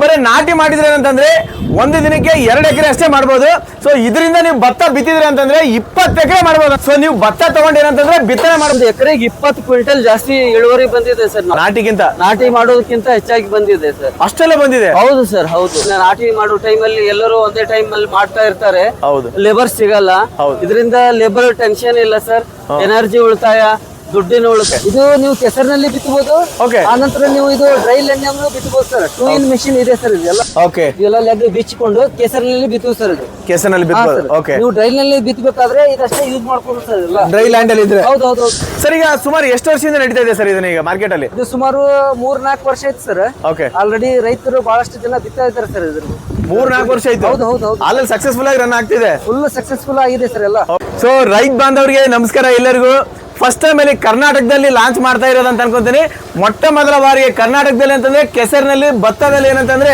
ಬರೀ ನಾಟಿ ಮಾಡಿದ್ರೆ ಅಂತಂದ್ರೆ ಒಂದು ದಿನಕ್ಕೆ 2 ಎಕರೆ ಅಷ್ಟೇ ಮಾಡ್ಬೋದು. ಸೊ ಇದರಿಂದ ನೀವು ಭತ್ತ ಬಿತ್ತಿದ್ರೆ ಅಂತಂದ್ರೆ 20 ಎಕರೆ ಮಾಡ್ಬೋದು. ಸೊ ನೀವು ಭತ್ತ ತಗೊಂಡೇನಂತಂದ್ರೆ ಬಿತ್ತನೆ ಮಾಡೋದು ಎಕರೆಗೆ 20 ಕ್ವಿಂಟಲ್ ಜಾಸ್ತಿ ಇಳುವರಿ ಬಂದಿದೆ ಸರ್. ನಾಟಿಗಿಂತ ನಾಟಿ ಮಾಡೋದಕ್ಕಿಂತ ಹೆಚ್ಚಾಗಿ ಬಂದಿದೆ ಸರ್. ಅಷ್ಟೆಲ್ಲ ಬಂದಿದೆ? ಹೌದು ಸರ್, ಹೌದು. ನಾಟಿ ಮಾಡೋ ಟೈಮಲ್ಲಿ ಎಲ್ಲರೂ ಒಂದೇ ಟೈಮ್ ಅಲ್ಲಿ ಮಾಡ್ತಾ ಇರ್ತಾರೆ. ಹೌದು. ಲೇಬರ್ ಸಿಗಲ್ಲ. ಇದರಿಂದ ಲೇಬರ್ ಟೆನ್ಷನ್ ಇಲ್ಲ ಸರ್. ಎನರ್ಜಿ ಉಳಿತಾಯ, ದುಡ್ಡಿನ ಉಳಿತಾಯ. ಇದು ನೀವು ಕೆಸರಿನಲ್ಲಿ ಬಿತ್ತಬಹುದು. ಆನಂತರ ನೀವು ಇದು ಡ್ರೈ ಲ್ಯಾಂಡ್ ಬಿತ್ತಬಹುದು ಸರ್. 2 in ಮಿಷಿನ್ ಇದೆ ಸರ್. ಇದೆಲ್ಲ ಇದೆಲ್ಲ ಲೆಗ್ ಬಿಚ್ಚಿಕೊಂಡು ಕೆಸರಿನಲ್ಲಿ ಬಿತ್ತುವುದು ಸರ್. ಇದು ಕೆಸರಿನಲ್ಲಿ ಬಿತ್ತಬಹುದು. ನೀವು ಡ್ರೈ ನಲ್ಲಿ ಬಿತ್ತಬೇಕಾದ್ರೆ ಇದಷ್ಟೇ ಯೂಸ್ ಮಾಡ್ಕೊಂಡು ಸರ್. ಎಲ್ಲ ಡ್ರೈ ಲ್ಯಾಂಡ್ ಅಲ್ಲಿ ಇದ್ರೆ. ಹೌದು ಹೌದು. ಸರ್ ಈಗ ಸುಮಾರು ಎಷ್ಟು ವರ್ಷದಿಂದ ನಡೀತಾ ಇದೆ ಸರ್ ಇದನ್ನ ಈಗ ಮಾರ್ಕೆಟ್ ಅಲ್ಲಿ? ಇದು ಸುಮಾರು 3-4 ವರ್ಷ ಆಯ್ತು ಸರ್. ಆಲ್ರೆಡಿ ರೈತರು ಬಹಳಷ್ಟು ಜನ ಬಿತ್ತಾ ಇದ್ದಾರೆ ಸರ್. ಇದ್ರಲ್ಲಿ 3-4 ವರ್ಷ ಆಯ್ತು. ಹೌದು ಹೌದು ಹೌದು. ಅಲ್ಲಿ ಸಕ್ಸಸ್ಫುಲ್ ಆಗಿ ರನ್ ಆಗ್ತಿದೆ. ಫುಲ್ ಸಕ್ಸಸ್ಫುಲ್ ಆಗಿದೆ ಸರ್ ಎಲ್ಲ. ಸೊ ರೈತ ಬಾಂಧವರಿಗೆ ನಮಸ್ಕಾರ ಎಲ್ಲರಿಗೂ. ಫಸ್ಟ್ ಟೈಮ್ ಅಲ್ಲಿ ಕರ್ನಾಟಕದಲ್ಲಿ ಲಾಂಚ್ ಮಾಡ್ತಾ ಇರೋದು ಅಂತ ಅನ್ಕೊಂತೀನಿ. ಮೊಟ್ಟ ಮೊದಲ ಬಾರಿಗೆ ಕರ್ನಾಟಕದಲ್ಲಿ ಅಂತಂದ್ರೆ ಕೆಸರಿನಲ್ಲಿ ಭತ್ತದಲ್ಲಿ ಏನಂತಂದ್ರೆ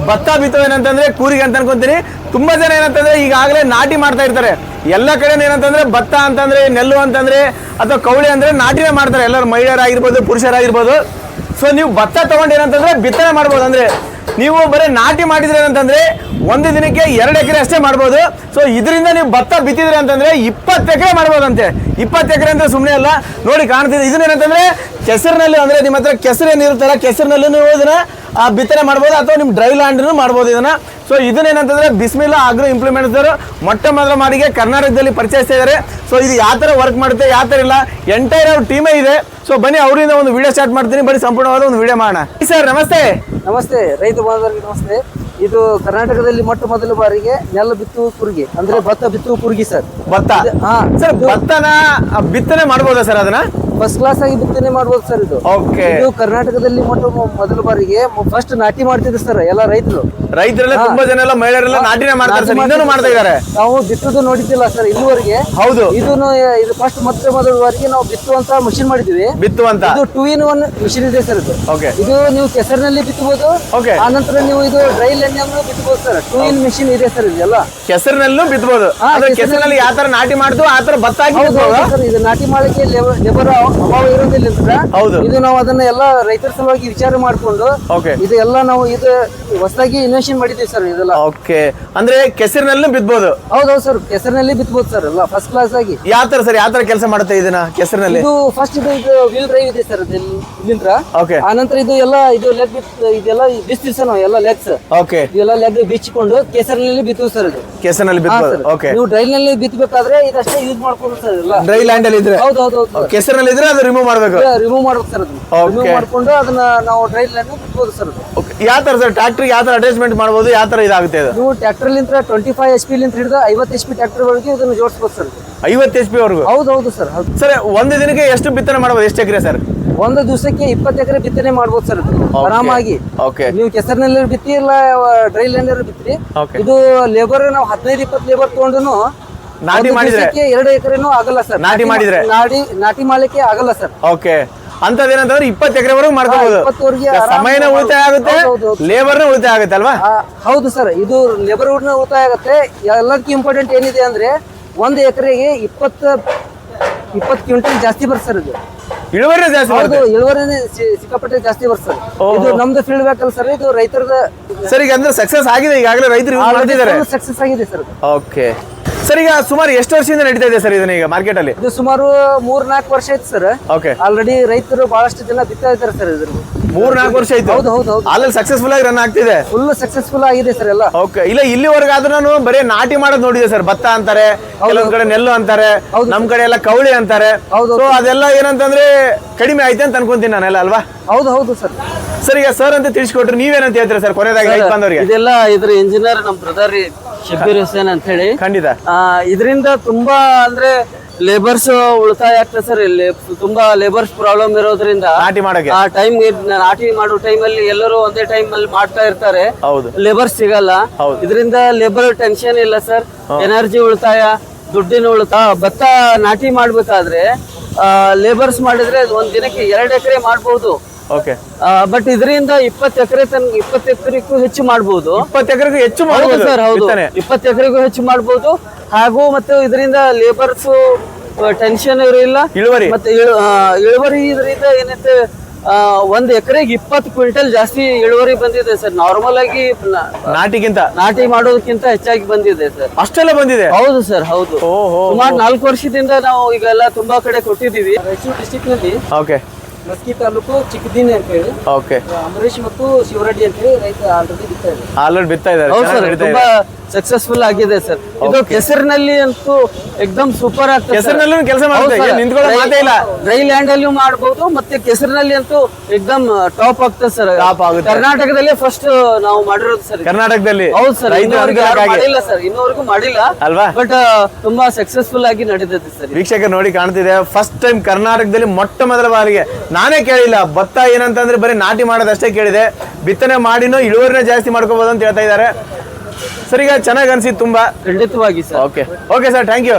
ಭತ್ತ ಬಿತ್ತೋದೇನಂತಂದ್ರೆ ಕೂರಿಗೆ ಅಂತ ಅನ್ಕೊಂತೀನಿ. ತುಂಬಾ ಜನ ಏನಂತಂದ್ರೆ ಈಗಾಗಲೇ ನಾಟಿ ಮಾಡ್ತಾ ಇರ್ತಾರೆ. ಎಲ್ಲ ಕಡೆ ಏನಂತಂದ್ರೆ ಭತ್ತ ಅಂತಂದ್ರೆ ನೆಲ್ಲು ಅಂತಂದ್ರೆ ಅಥವಾ ಕೌಳಿ ಅಂದ್ರೆ ನಾಟಿನೇ ಮಾಡ್ತಾರೆ. ಎಲ್ಲರೂ ಮಹಿಳೆಯರಾಗಿರ್ಬೋದು, ಪುರುಷರಾಗಿರ್ಬೋದು. ಸೊ ನೀವು ಭತ್ತ ತಗೊಂಡೇನಂತಂದ್ರೆ ಬಿತ್ತನೆ ಮಾಡ್ಬೋದು. ಅಂದ್ರೆ ನೀವು ಬರೀ ನಾಟಿ ಮಾಡಿದ್ರೆ ಏನಂತಂದ್ರೆ ಒಂದು ದಿನಕ್ಕೆ 2 ಎಕರೆ ಅಷ್ಟೇ ಮಾಡ್ಬೋದು. ಸೊ ಇದರಿಂದ ನೀವು ಭತ್ತ ಬಿತ್ತಿದ್ರೆ ಅಂತಂದ್ರೆ 20 ಎಕರೆ ಮಾಡ್ಬೋದಂತೆ. 20 ಎಕರೆ ಅಂದ್ರೆ ಸುಮ್ಮನೆ ಅಲ್ಲ, ನೋಡಿ ಕಾಣ್ತಿದೆ. ಇದನ್ನೇನಂತಂದ್ರೆ ಕೆಸರಿನಲ್ಲಿ ಅಂದ್ರೆ ನಿಮ್ಮ ಹತ್ರ ಕೆಸರು ಏನಿರುತ್ತಲ್ಲ, ಕೆಸರಿನಲ್ಲಿ ನೀವು ಇದನ್ನ ಬಿತ್ತನೆ ಮಾಡ್ಬೋದು ಅಥವಾ ನಿಮ್ ಡ್ರೈ ಲ್ಯಾಂಡ್ ಮಾಡ್ಬೋದು ಇದನ್ನ. ಸೊ ಇದನ್ನೇನಂತಂದ್ರೆ ಬಿಸ್ಮಿಲ್ಲಾ ಆಗ್ರೋ ಇಂಪ್ಲಿಮೆಂಟ್ಸ್ ಅವರು ಮೊಟ್ಟ ಮೊದಲ ಬಾರಿಗೆ ಕರ್ನಾಟಕದಲ್ಲಿ ಪರಿಚಯಿಸ್ತಾ ಇದ್ದಾರೆ. ಸೊ ಇದು ಯಾವ ತರ ವರ್ಕ್ ಮಾಡುತ್ತೆ, ಯಾವ ತರ ಇಲ್ಲ, ಎಂಟೈರ್ ಅವ್ರ ಟೀಮೇ ಇದೆ. ಸೊ ಬನ್ನಿ ಅವರಿಂದ ಒಂದು ವಿಡಿಯೋ ಸ್ಟಾರ್ಟ್ ಮಾಡ್ತೀನಿ. ಬನ್ನಿ ಸಂಪೂರ್ಣವಾದ ಒಂದು ವಿಡಿಯೋ ಮಾಡೋಣ. ಸರ್ ನಮಸ್ತೆ. ನಮಸ್ತೆ ರೈತ ಬಾಂಧವರಿಗೆ ನಮಸ್ತೆ. ಇದು ಕರ್ನಾಟಕದಲ್ಲಿ ಮೊಟ್ಟ ಮೊದಲ ಬಾರಿಗೆ ನೆಲ ಬಿತ್ತುವ ಕುರ್ಗಿ ಅಂದ್ರೆ ಭತ್ತ ಬಿತ್ತುವ ಕುರ್ಗಿ ಸರ್. ಭತ್ತ ಸರ್ ಭತ್ತನ ಬಿತ್ತನೆ ಮಾಡ್ಬೋದಾ ಸರ್? ಅದನ್ನ ಫಸ್ಟ್ ಕ್ಲಾಸ್ ಆಗಿ ಬಿತ್ತನೆ ಮಾಡ್ಬೋದು ಸರ್. ಇದು ಇದು ಕರ್ನಾಟಕದಲ್ಲಿ ಮೊದಲ ಬಾರಿಗೆ ಫಸ್ಟ್ ನಾಟಿ ಮಾಡ್ತಿದ್ರು ಸರ್ ಎಲ್ಲ ರೈತರೆಲ್ಲ. ತುಂಬಾ ಜನ ಎಲ್ಲ ಮಹಿಳೆಯರೆಲ್ಲ ನಾಟಿನೇ ಮಾಡ್ತಾರೆ ಸರ್. ಇನ್ನೂ ಮಾಡ್ತಾ ಇದ್ದಾರೆ. ನಾವು ಬಿತ್ತುದು ನೋಡಿದ್ದಿಲ್ಲ ಸರ್ ಇಲ್ಲಿವರೆಗೆ. ಹೌದು. ಇದು ಫಸ್ಟ್ ಮೊದಲ ಬಾರಿಗೆ ನಾವು ಬಿತ್ತುವಂತ ಮಷಿನ್ ಮಾಡಿದ್ವಿ. ಬಿತ್ತುವಂತ ಇದು 2 in 1 ಮಿಷಿನ್ ಇದೆ ಸರ್. ಇದು ನೀವು ಕೆಸರಿನಲ್ಲಿ ಬಿತ್ತಬಹುದು. ಆನಂತರ ನೀವು ಇದು ಡ್ರೈ ಲ್ಯಾಂಡ್ ಬಿತ್ತಬಹುದು ಸರ್. 2 in ಮಿಷಿನ್ ಇದೆ ಸರ್. ಇದೆಲ್ಲ ಕೆಸರಿನಲ್ಲೂ ಬಿತ್ತಬಹುದು. ಕೆಸರಿನಲ್ಲಿ ಯಾವ ತರ ನಾಟಿ ಮಾಡ್ತೀವೋ ಆ ತರ ಭತ್ತ ಸರ್. ಇದು ನಾಟಿ ಮಾಡಲಿಕ್ಕೆ ಲೇಬರ್ ಅಭಾವ ಇರೋದಿಲ್ಲ. ಹೌದು. ಇದು ನಾವು ಅದನ್ನ ಎಲ್ಲ ರೈತರ ಸಲುವಾಗಿ ವಿಚಾರ ಮಾಡ್ಕೊಂಡು ಇದು ಎಲ್ಲ ನಾವು ಇದು ಹೊಸದಾಗಿ ಇನ್ವೆನ್ಷನ್ ಮಾಡಿದ್ವಿ ಸರ್. ಇದೆಲ್ಲ ಅಂದ್ರೆ ಕೆಸರಿನಲ್ಲೂ ಬಿತ್ತಬಹುದು. ಹೌದೌದು ಸರ್, ಕೆಸರಿನಲ್ಲಿ ಬಿತ್ತಬಹುದು ಸರ್. ಎಲ್ಲ ಫಸ್ಟ್ ಕ್ಲಾಸ್ ಆಗಿ. ಯಾವ ತರ ಸರ್, ಯಾವ ತರ ಕೆಲಸ ಮಾಡುತ್ತೆ ಇದನ್ನ ಕೆಸರಿನಲ್ಲಿ? ಇದು ಫಸ್ಟ್ ಇದು ವೀಲ್ ಡ್ರೈವ್ ಇದೆ ಸರ್ ಇಲ್ಲಿಂದ. ಆನಂತರ ಇದು ಎಲ್ಲ ಇದು ಲೆಗ್ ಇದೆಲ್ಲ ಬಿಸ್ತೀವಿ ಸರ್ ನಾವು ಎಲ್ಲ ಲೆಗ್ಸ್. ಇದೆಲ್ಲ ಲೆಗ್ ಬಿಚ್ಚಿಕೊಂಡು ಕೆಸರಿನಲ್ಲಿ ಬಿತ್ತುವು ಸರ್. ಇದು ಕೆಸರಿನಲ್ಲಿ ಬಿತ್ತಬಹುದು. ನೀವು ಡ್ರೈ ನಲ್ಲಿ ಬಿತ್ತಬೇಕಾದ್ರೆ ಇದಷ್ಟೇ ಯೂಸ್ ಮಾಡ್ಕೊಂಡು ಸರ್. ಎಲ್ಲ ಡ್ರೈ ಲ್ಯಾಂಡ್ ಅಲ್ಲಿ ಇದ್ರೆ. ಹೌದೌದು. ಕೆಸರಿನಲ್ಲಿ ಇದ್ರೆ ಅದು ರಿಮೂವ್ ಮಾಡ್ಬೇಕು ಸರ್. ರಿಮೂವ್ ಮಾಡ್ಕೊಂಡು ಅದನ್ನ ನಾವು ಡ್ರೈ ಲ್ಯಾಂಡ್ ಬಿತ್ತಬಹುದು ಸರ್. ಯಾವ ತರ ಸರ್ ಟ್ರಾಕ್ಟರ್ ಯಾವ ತರ ಅಟ್ಯಾಚ್ಮೆಂಟ್ ಮಾಡಬಹುದು, ಯಾವ ತರ ಇದಾಗುತ್ತೆ? ನೀವು ಟ್ರಾಕ್ಟರ್ ಲಿಂದ 25 HP ಲಿಂದ ಹಿಡಿದು 50 HP ಟ್ರಾಕ್ಟರ್ ವರೆಗೆ ಇದನ್ನ ಜೋಡಿಸಬಹುದು ಸರ್. 50 HP ವರೆಗೂ? ಹೌದೌದು ಸರ್. ಸರ್ ಒಂದು ದಿನಕ್ಕೆ ಎಷ್ಟು ಬಿತ್ತನೆ ಮಾಡಬಹುದು, ಎಷ್ಟು ಎಕರೆ ಸರ್? ಒಂದು ದಿವಸಕ್ಕೆ 20 ಎಕರೆ ಬಿತ್ತನೆ ಮಾಡಬಹುದು ಸರ್ ಆರಾಮಾಗಿ. ನೀವು ಕೆಸರಿನಲ್ಲಿ ಬಿತ್ತಿ ಇಲ್ಲ ಡ್ರೈ ಲ್ಯಾಂಡ್ ಬಿತ್ತಿ. ಇದು ಲೇಬರ್ ನಾವು 15-20 ಲೇಬರ್ ತಗೊಂಡು ನಾಟಿ ಮಾಡಿದ್ರೆ 2 ಎಕರೆನೂ ಆಗಲ್ಲ ಸರ್. ನಾಟಿ ಮಾಡಿದ್ರೆ ನಾಟಿ ಮಾಡ್ಲಿಕ್ಕೆ ಆಗಲ್ಲ ಸರ್. ಅಂತದೇನಂತಂದ್ರೆ 20 ಎಕರೆವರೆಗೂ ಮಾಡ್ಕೋಬಹುದು. ಸಮಯನ ಉಳಿತಾಯ ಆಗುತ್ತೆ, ಲೇಬರ್ ಉಳಿತಾಯ ಆಗುತ್ತೆ ಅಲ್ವಾ? ಹೌದು ಸರ್. ಇದು ಲೇಬರ್ ಉಳಿತಾಯ ಆಗುತ್ತೆ. ಎಲ್ಲದಕ್ಕೂ ಇಂಪಾರ್ಟೆಂಟ್ ಏನಿದೆ ಅಂದ್ರೆ 1 ಎಕರೆಗೆ 20 ಕ್ವಿಂಟಲ್ ಜಾಸ್ತಿ ಬರ್ತದೆ ಸರ್. ಇದು ಇಳುವರಿ ಜಾಸ್ತಿ. ಹೌದು, ಇಳುವರಿನೇ ಸಿಕ್ಕಾಪಟ್ಟೆ ಜಾಸ್ತಿ ಬರ್ತದೆ. ಇದು ನಮ್ದು ಫೀಲ್ಡ್ ಬೇಕಲ್ಲ ಸರ್. ಇದು ರೈತರದ ಸರ್. ಈಗ ಅಂದ್ರೆ ಸಕ್ಸಸ್ ಆಗಿದೆ, ಈಗಾಗಲೇ ರೈತರು ಸಕ್ಸಸ್ ಆಗಿದೆ ಸರ್. ಸರ್ ಈಗ ಸುಮಾರು ಎಷ್ಟು ವರ್ಷದಿಂದ ನಡೀತಾ ಇದೆ ಸರ್ ಇದನ್ನ ಈಗ ಮಾರ್ಕೆಟ್ ಅಲ್ಲಿ? ಇದು ಸುಮಾರು 3-4 ವರ್ಷ ಆಯ್ತು ಸರ್. ಆಲ್ರೆಡಿ ರೈತರು ಬಹಳಷ್ಟು ಜನ ಬಿತ್ತಾ ಇದ್ದಾರೆ ಸರ್. ಇದ್ರಲ್ಲಿ 3-4 ವರ್ಷ ಆಯ್ತು. ಹೌದು ಹೌದು ಹೌದು. ಅಲ್ಲಿ ಸಕ್ಸಸ್ಫುಲ್ ಆಗಿ ರನ್ ಆಗ್ತಿದೆ. ಫುಲ್ ಸಕ್ಸಸ್ಫುಲ್ ಆಗಿದೆ ಸರ್ ಎಲ್ಲ. ಇಲ್ಲ ಇಲ್ಲಿವರೆಗಾದ್ರೂ ನಾನು ಬರೀ ನಾಟಿ ಮಾಡೋದು ನೋಡಿದೆ ಸರ್. ಭತ್ತ ಅಂತಾರೆ, ಕೆಲವೊಂದ್ ಕಡೆ ನೆಲ್ಲು ಅಂತಾರೆ, ನಮ್ ಕಡೆ ಎಲ್ಲ ಕೌಳಿ ಅಂತಾರೆ. ಸೊ ಅದೆಲ್ಲ ಏನಂತಂದ್ರೆ ಕಡಿಮೆ ಆಯ್ತು ಅಂತ ಅನ್ಕೊಂತೀನಿ ನಾನೆಲ್ಲ ಅಲ್ವಾ? ಹೌದು ಹೌದು ಸರ್. ಸರ್ ಈಗ ಸರ್ ಅಂತ ತಿಳಿಸ್ಕೊಟ್ರೆ ನೀವೇನಂತ ಹೇಳ್ತೀರಾ ಸರ್ ಕೊನೆಯದಾಗಿ ರೈತ ಬಾಂಧವರಿಗೆ? ಇದೆಲ್ಲ ಇದ್ರ ಇಂಜಿನಿಯರ್ ನಮ್ ಬ್ರದರ್ ಶಬೀರ್ ಹುಸೇನ್ ಅಂತ ಹೇಳಿ. ಖಂಡಿತ ಇದರಿಂದ ತುಂಬಾ ಅಂದ್ರೆ ಲೇಬರ್ಸ್ ಉಳಿತಾಯ ಆಗ್ತದೆ ಸರ್. ಇಲ್ಲಿ ತುಂಬಾ ಲೇಬರ್ಸ್ ಪ್ರಾಬ್ಲಮ್ ಇರೋದ್ರಿಂದ ನಾಟಿ ಮಾಡಕ್ಕೆ ನಾಟಿ ಮಾಡೋ ಟೈಮಲ್ಲಿ ಎಲ್ಲರೂ ಒಂದೇ ಟೈಮ್ ಅಲ್ಲಿ ಮಾಡ್ತಾ ಇರ್ತಾರೆ. ಹೌದು. ಲೇಬರ್ಸ್ ಸಿಗಲ್ಲ. ಇದರಿಂದ ಲೇಬರ್ ಟೆನ್ಷನ್ ಇಲ್ಲ ಸರ್. ಎನರ್ಜಿ ಉಳಿತಾಯ, ದುಡ್ಡಿನ ಉಳಿತಾಯ. ಭತ್ತ ನಾಟಿ ಮಾಡ್ಬೇಕಾದ್ರೆ ಲೇಬರ್ಸ್ ಮಾಡಿದ್ರೆ ಒಂದ್ ದಿನಕ್ಕೆ 2 ಎಕರೆ ಮಾಡ್ಬೋದು. ಬಟ್ ಇದರಿಂದ 20 ಎಕರೆಗೂ ಹೆಚ್ಚು ಮಾಡಬಹುದು. 20 ಎಕರೆಗೂ ಹೆಚ್ಚು ಮಾಡಬಹುದು ಸರ್. ಹೌದು, 20 ಎಕರೆಗೂ ಹೆಚ್ಚು ಮಾಡಬಹುದು. ಹಾಗೂ ಮತ್ತು ಇದರಿಂದ ಲೇಬರ್ಸ್ ಟೆನ್ಷನ್ ಇರಲಿಲ್ಲ. ಇಳುವರಿ ಮತ್ತೆ ಇಳುವರಿ ಇದರಿಂದ ಏನೈತೆ ಒಂದ್ ಎಕರೆಗೆ 20 ಕ್ವಿಂಟಲ್ ಜಾಸ್ತಿ ಇಳುವರಿ ಬಂದಿದೆ ಸರ್. ನಾರ್ಮಲ್ ಆಗಿ ನಾಟಿಗಿಂತ ನಾಟಿ ಮಾಡೋದಕ್ಕಿಂತ ಹೆಚ್ಚಾಗಿ ಬಂದಿದೆ ಸರ್. ಅಷ್ಟೆಲ್ಲ ಬಂದಿದೆ. ಹೌದು ಸರ್, ಹೌದು. ಓಹೋ. ಸುಮಾರು 4 ವರ್ಷದಿಂದ ನಾವು ಈಗೆಲ್ಲ ತುಂಬಾ ಕಡೆ ಕೊಟ್ಟಿದ್ದೀವಿ. ರಾಯಚೂರು ಡಿಸ್ಟಿಕ್ ನಲ್ಲಿ ಓಕೆ ಮಸ್ಕಿ ತಾಲೂಕು ಚಿಕ್ಕದಿನ್ನಿ ಅಂತ ಹೇಳಿ ಓಕೆ ಅಮರೇಶ್ ಮತ್ತು ಶಿವರೆಡ್ಡಿ ಅಂತ ಹೇಳಿ ರೈತ ಆಲ್ರೆಡಿ ಬಿತ್ತಾ ಇದ್ದಾರೆ. ಆಲ್ರೆಡಿ ಬಿತ್ತಾ ಇದ್ದಾರೆ. ಹೌದು ಚೆನ್ನಾಗಿ ಸರ್, ನಡೀತಾ ತುಂಬಾ ಇದೆ. ಸಕ್ಸಸ್ಫುಲ್ ಆಗಿದೆ ಸರ್. ಇದು ಕೆಸರಿನಲ್ಲಿ ಅಂತೂ ಎಕ್ದಮ್ ಸೂಪರ್ ಆಗ್ತದೆ. ಕೆಸರಿನಲ್ಲೂ ಕೆಲಸ ಮಾಡುತ್ತೆ, ಏನ್ ನಿಂತ್ಕೊಳ್ಳೋ ಮಾತೇ ಇಲ್ಲ. ಡ್ರೈ ಲ್ಯಾಂಡ್ ಅಲ್ಲಿಯೂ ಮಾಡಬಹುದು, ಮತ್ತೆ ಕೆಸರಿನಲ್ಲಿ ಅಂತೂ ಎಕ್ದಮ್ ಟಾಪ್ ಆಗ್ತದೆ ಸರ್. ಟಾಪ್ ಆಗುತ್ತೆ. ಕರ್ನಾಟಕದಲ್ಲೇ ಫಸ್ಟ್ ನಾವು ಮಾಡಿರೋದು ಸರ್. ಕರ್ನಾಟಕದಲ್ಲಿ ಹೌದು ಸರ್, ರೈತರ ಇನ್ನೂವರೆಗೂ ಯಾರು ಅನುಕೂಲಕ್ಕಾಗಿ. ಮಾಡಿಲ್ಲ ಸರ್, ಇನ್ನೂವರೆಗೂ ಮಾಡಿಲ್ಲ ಅಲ್ವಾ? ಬಟ್ ತುಂಬಾ ಸಕ್ಸಸ್ಫುಲ್ ಆಗಿ ನಡೀತದೆ ಸರ್. ವೀಕ್ಷಕರು ನೋಡಿ ಕಾಣ್ತಿದೆ, ಫಸ್ಟ್ ಟೈಮ್ ಕರ್ನಾಟಕದಲ್ಲಿ ಮೊಟ್ಟ ಮೊದಲ ಬಾರಿಗೆ. ನಾನೇ ಕೇಳಿಲ್ಲ ಭತ್ತ ಏನಂತಂದ್ರೆ ಬರೀ ನಾಟಿ ಮಾಡೋದಷ್ಟೇ ಕೇಳಿದೆ. ಬಿತ್ತನೆ ಮಾಡಿನೂ ಇಳುವರಿನ ಜಾಸ್ತಿ ಮಾಡ್ಕೋಬಹುದು ಅಂತ ಹೇಳ್ತಾ ಇದ್ದಾರೆ. ಸರ್ ಈಗ ಚೆನ್ನಾಗಿ ಅನ್ಸಿತ್ತು ತುಂಬಾ. ಖಂಡಿತವಾಗಿ sir. Okay okay sir, thank you.